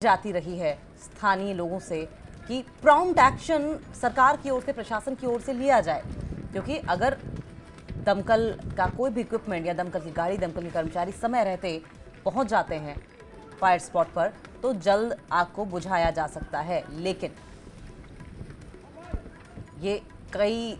जाती रही है स्थानीय लोगों से कि प्रॉम्प्ट एक्शन सरकार की ओर से, प्रशासन की ओर से लिया जाए, क्योंकि अगर दमकल का कोई भी इक्विपमेंट या दमकल की गाड़ी, दमकल के कर्मचारी समय रहते पहुंच जाते हैं फायर स्पॉट पर तो जल्द आग को बुझाया जा सकता है। लेकिन ये कई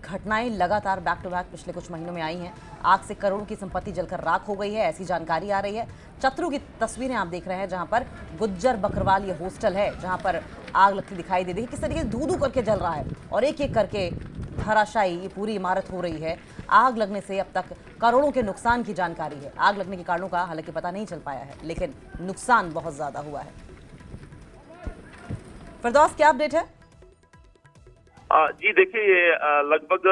घटनाएं लगातार बैक टू बैक पिछले कुछ महीनों में आई हैं। आग से करोड़ों की संपत्ति जलकर राख हो गई है, ऐसी जानकारी आ रही है। चतरू की तस्वीरें आप देख रहे हैं, जहां पर गुज्जर बकरवाल ये हॉस्टल है, जहां पर आग लगती दिखाई दे रही है। किस तरीके से धू धू करके जल रहा है और एक एक करके धराशायी ये पूरी इमारत हो रही है। आग लगने से अब तक करोड़ों के नुकसान की जानकारी है। आग लगने के कारणों का हालांकि पता नहीं चल पाया है, लेकिन नुकसान बहुत ज्यादा हुआ है। फिरदौस, क्या अपडेट है? जी देखिए, ये लगभग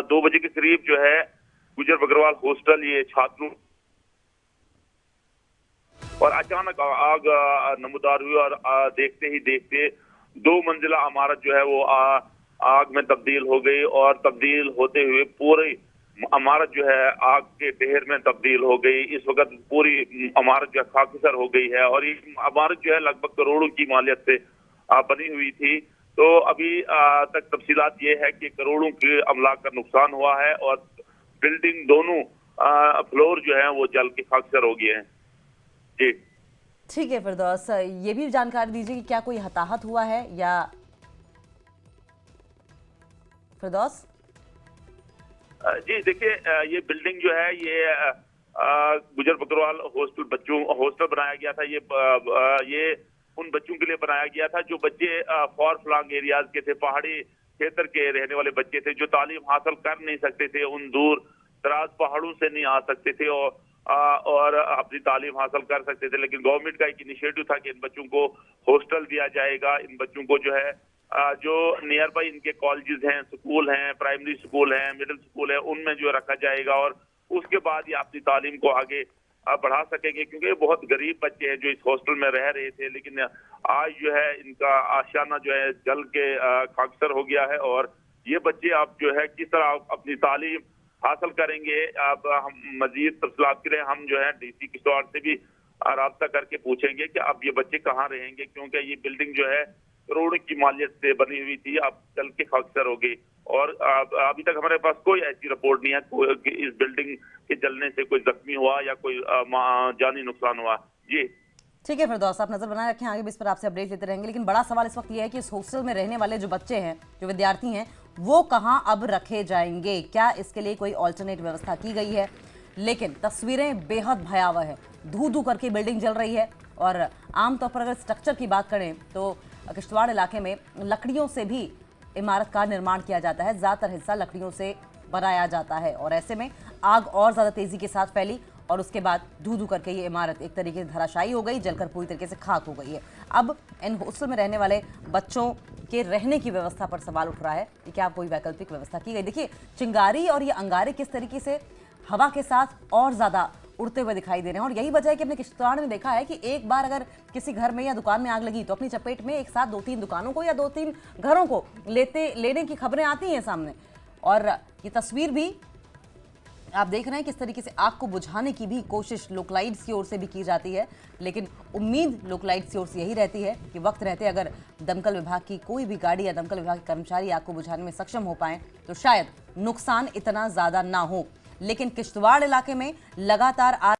2 बजे के करीब जो है गुज्जर बकरवाल हॉस्टल, ये छात्रों और अचानक आग नमूदार हुई और देखते ही देखते 2 मंजिला इमारत जो है वो आग में तब्दील हो गई और तब्दील होते हुए पूरी इमारत जो है आग के ढेर में तब्दील हो गई। इस वक्त पूरी इमारत जो है खाकसर हो गई है और ये इमारत जो है लगभग करोड़ों की मालियत से बनी हुई थी। तो अभी तक तफसीलात ये है कि करोड़ों के अमलाक का नुकसान हुआ है और बिल्डिंग दोनों फ्लोर जो है वो जल के खाकसर हो गए हैं। जी ठीक है फिरदौस, ये भी जानकारी दीजिए कि क्या कोई हताहत हुआ है या फिरदौस? जी देखिए, ये बिल्डिंग जो है ये गुज्जर बकरवाल हॉस्टल बनाया गया था। ये उन बच्चों के लिए बनाया गया था जो बच्चे फॉर फ्लंग एरियाज के थे, पहाड़ी क्षेत्र के रहने वाले बच्चे थे जो तालीम हासिल कर नहीं सकते थे, उन दूर दराज पहाड़ों से नहीं आ सकते थे और अपनी तालीम हासिल कर सकते थे। लेकिन गवर्नमेंट का एक इनिशिएटिव था कि इन बच्चों को हॉस्टल दिया जाएगा। इन बच्चों को जो है जो नियर बाई इनके कॉलेजेस हैं, स्कूल हैं, प्राइमरी स्कूल हैं, मिडिल स्कूल है, उनमें जो रखा जाएगा और उसके बाद ये अपनी तालीम को आगे बढ़ा सकेंगे, क्योंकि बहुत गरीब बच्चे हैं जो इस हॉस्टल में रह रहे थे। लेकिन आज जो है इनका आशियाना जो है जल के खाकसर हो गया है और ये बच्चे अब जो है किस तरह अपनी तालीम हासिल करेंगे। अब हम मजीद तफसीलात के लिए हम जो है DC किश्तवाड़ से भी राब्ता करके पूछेंगे कि अब ये बच्चे कहाँ रहेंगे, क्योंकि ये बिल्डिंग जो है करोड़ों की मालियत से बनी हुई थी, अब जल के खाकसर हो गई और अभी तक हमारे पास कोई ऐसी रिपोर्ट नहीं है कि इस बिल्डिंग के जलने से कोई जख्मी हुआ या कोई जानी नुकसान हुआ। जी ठीक है फिरदौस, आप नजर बनाए रखें, आगे भी इस पर आपसे अपडेट लेते रहेंगे। लेकिन बड़ा सवाल इस वक्त ये है कि इस हॉस्टल में रहने वाले जो बच्चे हैं, जो विद्यार्थी हैं, वो कहाँ अब रखे जाएंगे? क्या इसके लिए कोई ऑल्टरनेट व्यवस्था की गई है? लेकिन तस्वीरें बेहद भयावह है, धू धू करके बिल्डिंग जल रही है और आमतौर पर अगर स्ट्रक्चर की बात करें तो किश्तवाड़ इलाके में लकड़ियों से भी इमारत का निर्माण किया जाता है, ज़्यादातर हिस्सा लकड़ियों से बनाया जाता है और ऐसे में आग और ज़्यादा तेज़ी के साथ फैली और उसके बाद धू धू करके ये इमारत एक तरीके से धराशायी हो गई, जलकर पूरी तरीके से खाक हो गई है। अब इन हॉस्टल में रहने वाले बच्चों के रहने की व्यवस्था पर सवाल उठ रहा है कि क्या कोई वैकल्पिक व्यवस्था की गई। देखिए, चिंगारी और ये अंगारे किस तरीके से हवा के साथ और ज़्यादा उड़ते हुए दिखाई दे रहे हैं और यही वजह है कि हमने किश्तवाड़ में देखा है कि एक बार अगर किसी घर में या दुकान में आग लगी तो अपनी चपेट में एक साथ 2-3 दुकानों को या 2-3 घरों को लेने की खबरें आती हैं सामने। और ये तस्वीर भी आप देख रहे हैं किस तरीके से आग को बुझाने की भी कोशिश लोकलाइट्स की ओर से भी की जाती है, लेकिन उम्मीद लोकलाइट्स की ओर से यही रहती है कि वक्त रहते अगर दमकल विभाग की कोई भी गाड़ी या दमकल विभाग के कर्मचारी आग को बुझाने में सक्षम हो पाएं तो शायद नुकसान इतना ज़्यादा ना हो। लेकिन किश्तवाड़ इलाके में लगातार